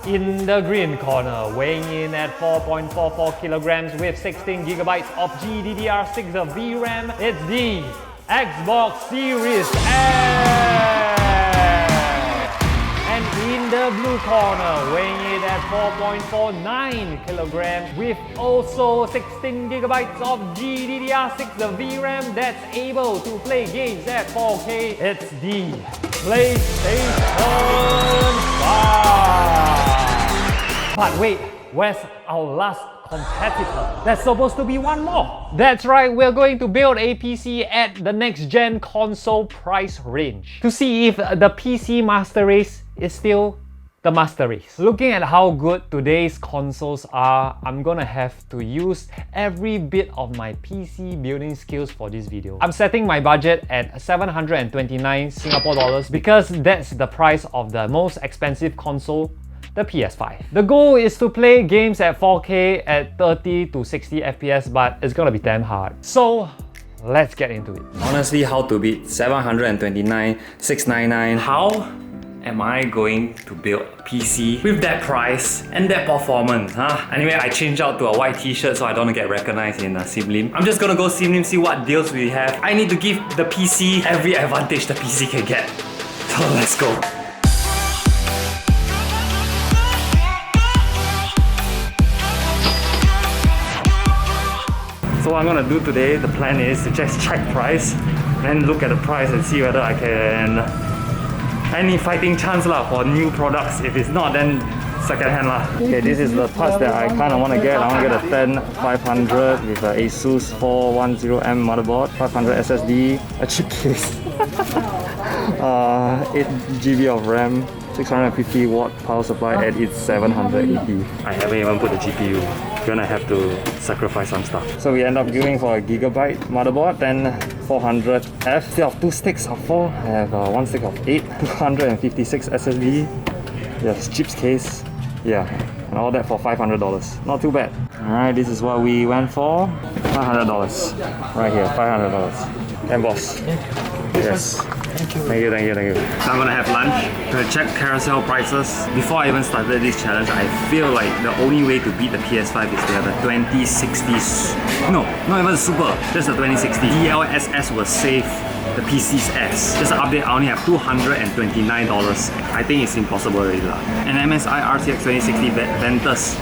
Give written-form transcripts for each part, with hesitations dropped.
In the green corner, weighing in at 4.44 kilograms with 16 gigabytes of GDDR6 VRAM, it's the Xbox Series X. And in the blue corner, weighing in at 4.49 kilograms with also 16 gigabytes of GDDR6 VRAM that's able to play games at 4K, it's the PlayStation 5. But wait, where's our last competitor? There's supposed to be one more. That's right, we're going to build a PC at the next gen console price range to see if the PC master race is still the master race. Looking at how good today's consoles are, I'm gonna have to use every bit of my PC building skills for this video. I'm setting my budget at 729 Singapore dollars because that's the price of the most expensive console, the PS5. The goal is to play games at 4K at 30 to 60 FPS, but it's gonna be damn hard. So let's get into it. Honestly, how to beat 729, 699? How am I going to build a PC with that price and that performance? Anyway, I changed out to a white t-shirt so I don't get recognized in SimLim. I'm just gonna go SimLim, see what deals we have. I need to give the PC every advantage the PC can get. So let's go. So what I'm gonna do today, the plan is to just check price, then look at the price and see whether I can any fighting chance for new products. If it's not, then second hand lah. Okay, this is the parts that I kind of want to get. I want to get a 10500 with a Asus 410M motherboard, 500 SSD, a chip case, 8GB of RAM, 650 watt power supply, and it's 780. I haven't even put the GPU. Gonna have to sacrifice some stuff. So we end up going for a gigabyte motherboard, then 400F. Instead of 2 sticks of 4, I have 1 stick of 8, 256 SSD. Yes, chips case. Yeah, and all that for $500. Not too bad. Alright, this is what we went for. $500. Right here, $500. And boss. Yes. Thank you. Thank you. So I'm gonna have lunch to check Carousel prices. Before I even started this challenge, I feel like the only way to beat the PS5 is to have a 2060s. No, not even Super, just a 2060. DLSS will save the PC's S. Just an update, I only have $229. I think it's impossible already lah. An MSI RTX 2060 Ventus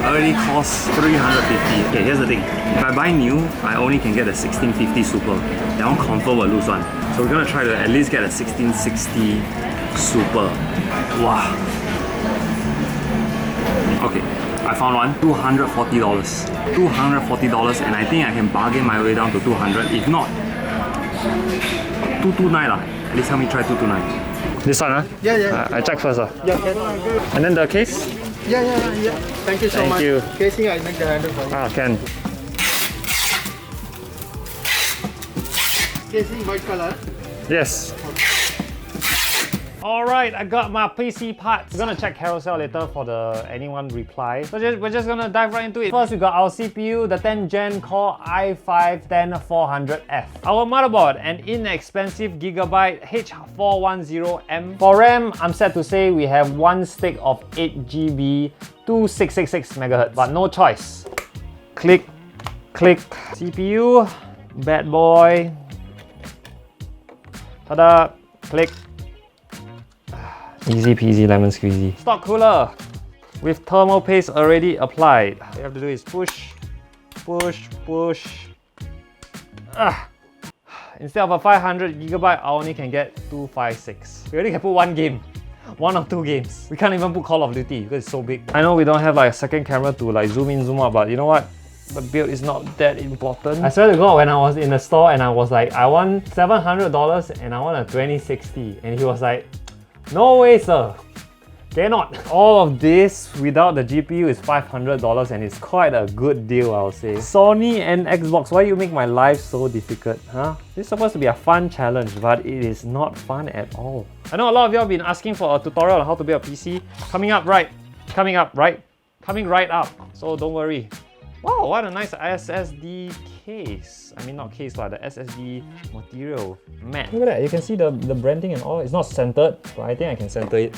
already costs $350. Okay, here's the thing. If I buy new, I only can get a 1650 Super. That one confirm will lose one. So we're gonna try to at least get a 1660 Super. Wow. Okay, I found one. $240. $240, and I think I can bargain my way down to 200. If not, 229 lah. At least help me try 229. This one, huh? Yeah. I check first. Yeah, can. And then the case? Yeah. Thank you so much. Thank you. Casing, I make the handle for you. Can. Casing, white color. Yes. Alright, I got my PC parts. We're gonna check Carousel later for the anyone reply. So we're just gonna dive right into it. First, we got our CPU, the 10th gen Core i5-10400F. Our motherboard, an inexpensive Gigabyte H410M. For RAM, I'm sad to say we have 1 stick of 8GB, 2666 MHz, but no choice. Click. CPU, bad boy. Ta-da! Click. Easy peasy lemon squeezy. Stock cooler with thermal paste already applied. All you have to do is push. Instead of a 500 gigabyte, I only can get 256. We only can put 1 game. 1 or 2 games. We can't even put Call of Duty because it's so big. I know we don't have like a second camera to like zoom in, zoom out, but you know what? The build is not that important. I swear to God, when I was in the store and I was like, I want $700 and I want a 2060, and he was like, no way, sir. Cannot. All of this without the GPU is $500, and it's quite a good deal, I'll say. Sony and Xbox, why you make my life so difficult, huh? This is supposed to be a fun challenge, but it is not fun at all. I know a lot of you have been asking for a tutorial on how to build a PC. Coming right up. So don't worry. Wow, what a nice SSD case. I mean, not case, but the SSD material. Man, look at that. You can see the branding and all. It's not centered, but I think I can center it.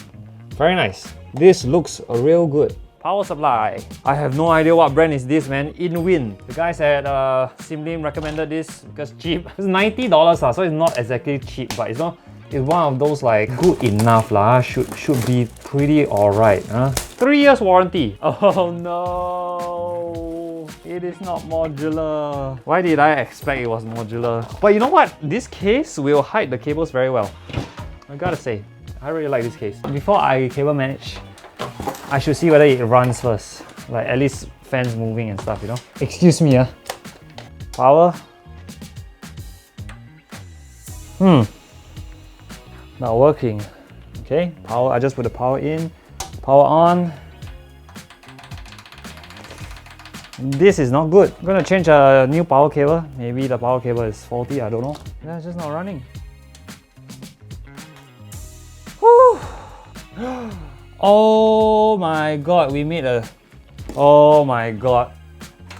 Very nice. This looks real good. Power supply. I have no idea what brand is this, man. InWin. The guys at Simlim recommended this because cheap. It's $90 lah, so it's not exactly cheap, but it's not. It's one of those like good enough lah. Should be pretty alright. 3 years warranty. Oh no, it is not modular. Why did I expect it was modular? But you know what? This case will hide the cables very well. I gotta say, I really like this case. Before I cable manage, I should see whether it runs first. Like at least fans moving and stuff, you know? Excuse me, Power. Not working. Okay, power, I just put the power in. Power on. This is not good. I'm gonna change a new power cable. Maybe the power cable is faulty, I don't know. Yeah, it's just not running. Whew. Oh my god, we made a... Oh my god.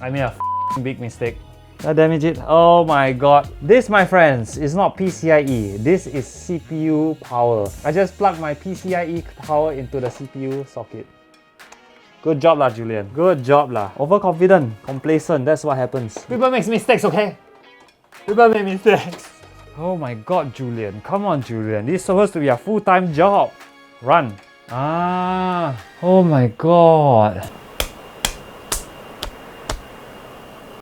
I made a big mistake. That damaged it. Oh my god. This, my friends, is not PCIe. This is CPU power. I just plugged my PCIe power into the CPU socket. Good job lah, Julian. Good job lah. Overconfident, complacent, that's what happens. People make mistakes, okay? People make mistakes. Oh my god, Julian. Come on, Julian. This is supposed to be a full-time job. Run. Oh my god.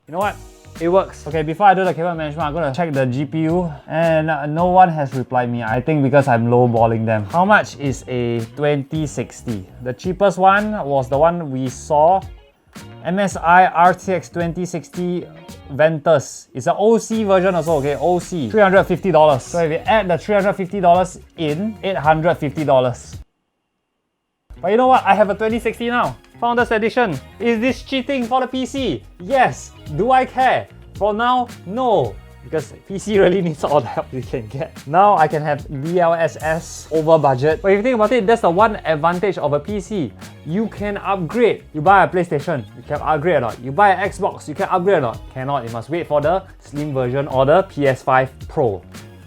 You know what? It works. Okay, before I do the cable management, I'm gonna check the GPU, and no one has replied me. I think because I'm lowballing them. How much is a 2060? The cheapest one was the one we saw. MSI RTX 2060 Ventus. It's an OC version also, okay? OC. $350. So if you add the $350 in, $850. But you know what? I have a 2060 now. Founders Edition. Is this cheating for the PC? Yes. Do I care? For now, no. Because PC really needs all the help you can get. Now I can have DLSS over budget. But if you think about it, that's the one advantage of a PC. You can upgrade. You buy a PlayStation, you can upgrade or not. You buy an Xbox, you can upgrade or not. Cannot. You must wait for the slim version or the PS5 Pro.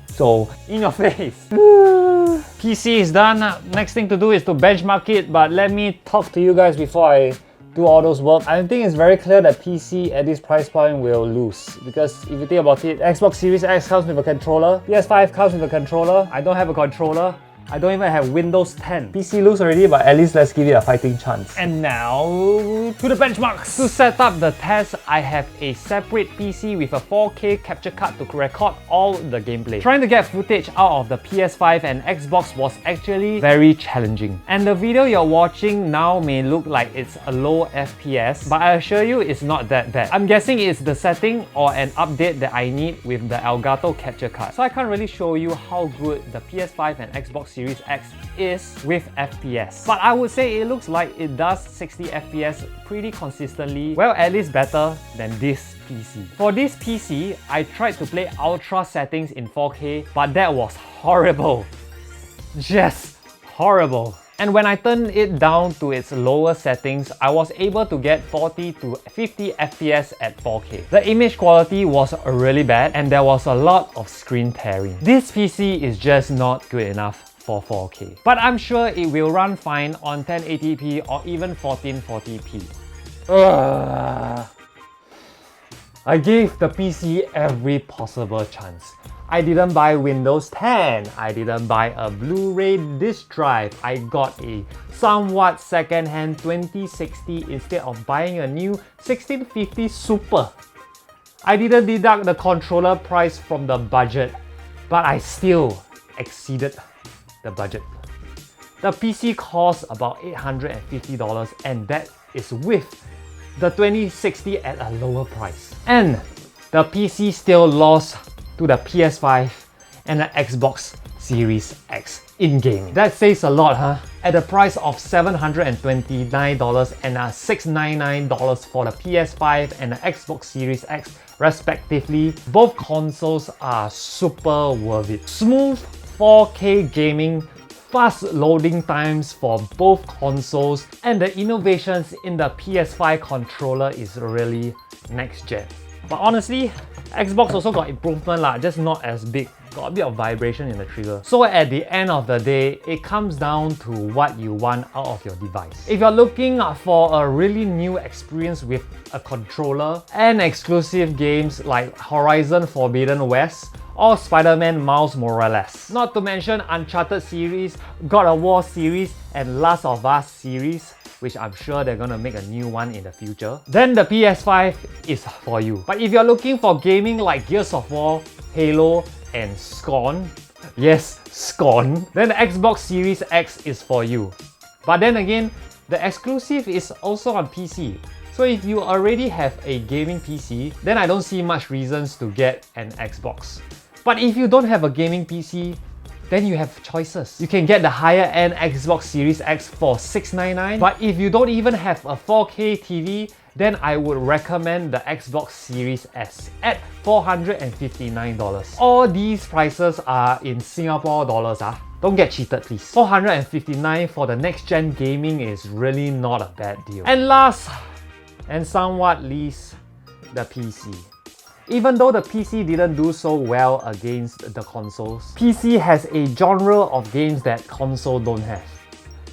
So, in your face. PC is done. Next thing to do is to benchmark it, but let me talk to you guys before I do all those work. I think it's very clear that PC at this price point will lose, because if you think about it, Xbox Series X comes with a controller, PS5 comes with a controller. I don't have a controller. I don't even have Windows 10. PC lose already, but at least let's give it a fighting chance. And now to the benchmarks. To set up the test, I have a separate PC with a 4K capture card to record all the gameplay. Trying to get footage out of the PS5 and Xbox was actually very challenging. And the video you're watching now may look like it's a low FPS, but I assure you it's not that bad. I'm guessing it's the setting or an update that I need with the Elgato capture card. So I can't really show you how good the PS5 and Xbox Series X is with FPS. But I would say it looks like it does 60 FPS pretty consistently. Well, at least better than this PC. For this PC, I tried to play ultra settings in 4K, but that was horrible. Just horrible. And when I turned it down to its lower settings, I was able to get 40 to 50 FPS at 4K. The image quality was really bad and there was a lot of screen tearing. This PC is just not good enough for 4K. But I'm sure it will run fine on 1080p or even 1440p. I gave the PC every possible chance. I didn't buy Windows 10. I didn't buy a Blu-ray disc drive. I got a somewhat second-hand 2060 instead of buying a new 1650 Super. I didn't deduct the controller price from the budget, but I still exceeded the budget. The PC costs about $850 and that is with the 2060 at a lower price. And the PC still lost to the PS5 and the Xbox Series X in-game. That says a lot, huh? At the price of $729 and $699 for the PS5 and the Xbox Series X respectively, both consoles are super worth it. Smooth 4K gaming, fast loading times for both consoles, and the innovations in the PS5 controller is really next gen. But honestly, Xbox also got improvement lah, just not as big. got a bit of vibration in the trigger. So at the end of the day, it comes down to what you want out of your device. If you're looking for a really new experience with a controller and exclusive games like Horizon Forbidden West or Spider-Man Miles Morales, not to mention Uncharted series, God of War series, and Last of Us series, which I'm sure they're gonna make a new one in the future, then the PS5 is for you. But if you're looking for gaming like Gears of War, Halo, and Scorn, yes, Scorn, then the Xbox Series X is for you. But then again, the exclusive is also on PC. So if you already have a gaming PC, then I don't see much reasons to get an Xbox. But if you don't have a gaming PC, then you have choices. You can get the higher end Xbox Series X for $699, but if you don't even have a 4K TV, then I would recommend the Xbox Series S at $459. All these prices are in Singapore dollars. Don't get cheated, please. $459 for the next gen gaming is really not a bad deal. And last and somewhat least, the PC. Even though the PC didn't do so well against the consoles, PC has a genre of games that console don't have.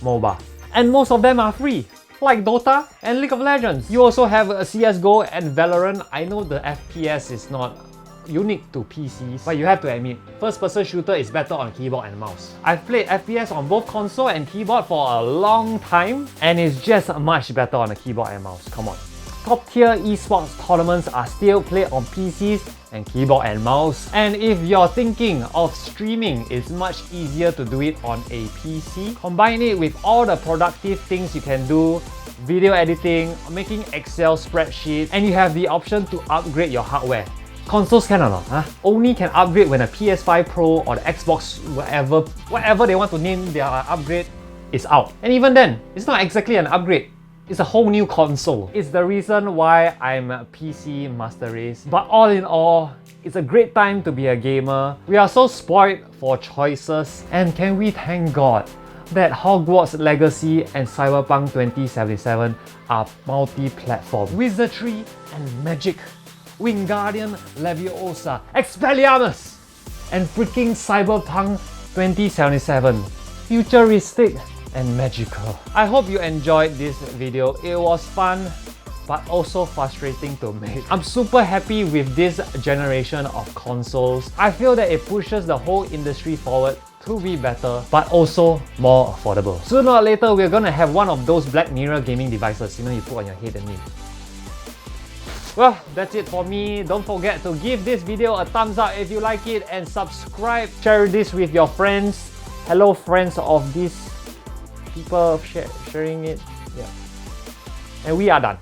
MOBA. And most of them are free, like Dota and League of Legends. You also have CSGO and Valorant. I know the FPS is not unique to PCs, but you have to admit, first-person shooter is better on keyboard and mouse. I've played FPS on both console and keyboard for a long time, and it's just much better on the keyboard and mouse. Come on. Top-tier esports tournaments are still played on PCs and keyboard and mouse. And if you're thinking of streaming, it's much easier to do it on a PC. Combine it with all the productive things you can do, video editing, making Excel spreadsheets, and you have the option to upgrade your hardware. Consoles can or not? Only can upgrade when a PS5 Pro or the Xbox, whatever they want to name their upgrade, is out. And even then, it's not exactly an upgrade. It's a whole new console. It's the reason why I'm a PC master race. But all in all, it's a great time to be a gamer. We are so spoiled for choices, and can we thank God that Hogwarts Legacy and Cyberpunk 2077 are multi-platform. Wizardry and Magic, Wingardium Leviosa, Expelliarmus, and freaking Cyberpunk 2077. Futuristic and magical. I hope you enjoyed this video. It was fun, but also frustrating to make. I'm super happy with this generation of consoles. I feel that it pushes the whole industry forward to be better, but also more affordable. Sooner or later, we're gonna have one of those Black Mirror gaming devices, you know, you put on your head and you. Well, that's it for me. Don't forget to give this video a thumbs up if you like it, and subscribe. Share this with your friends. Hello friends of these people sharing it. Yeah. And we are done.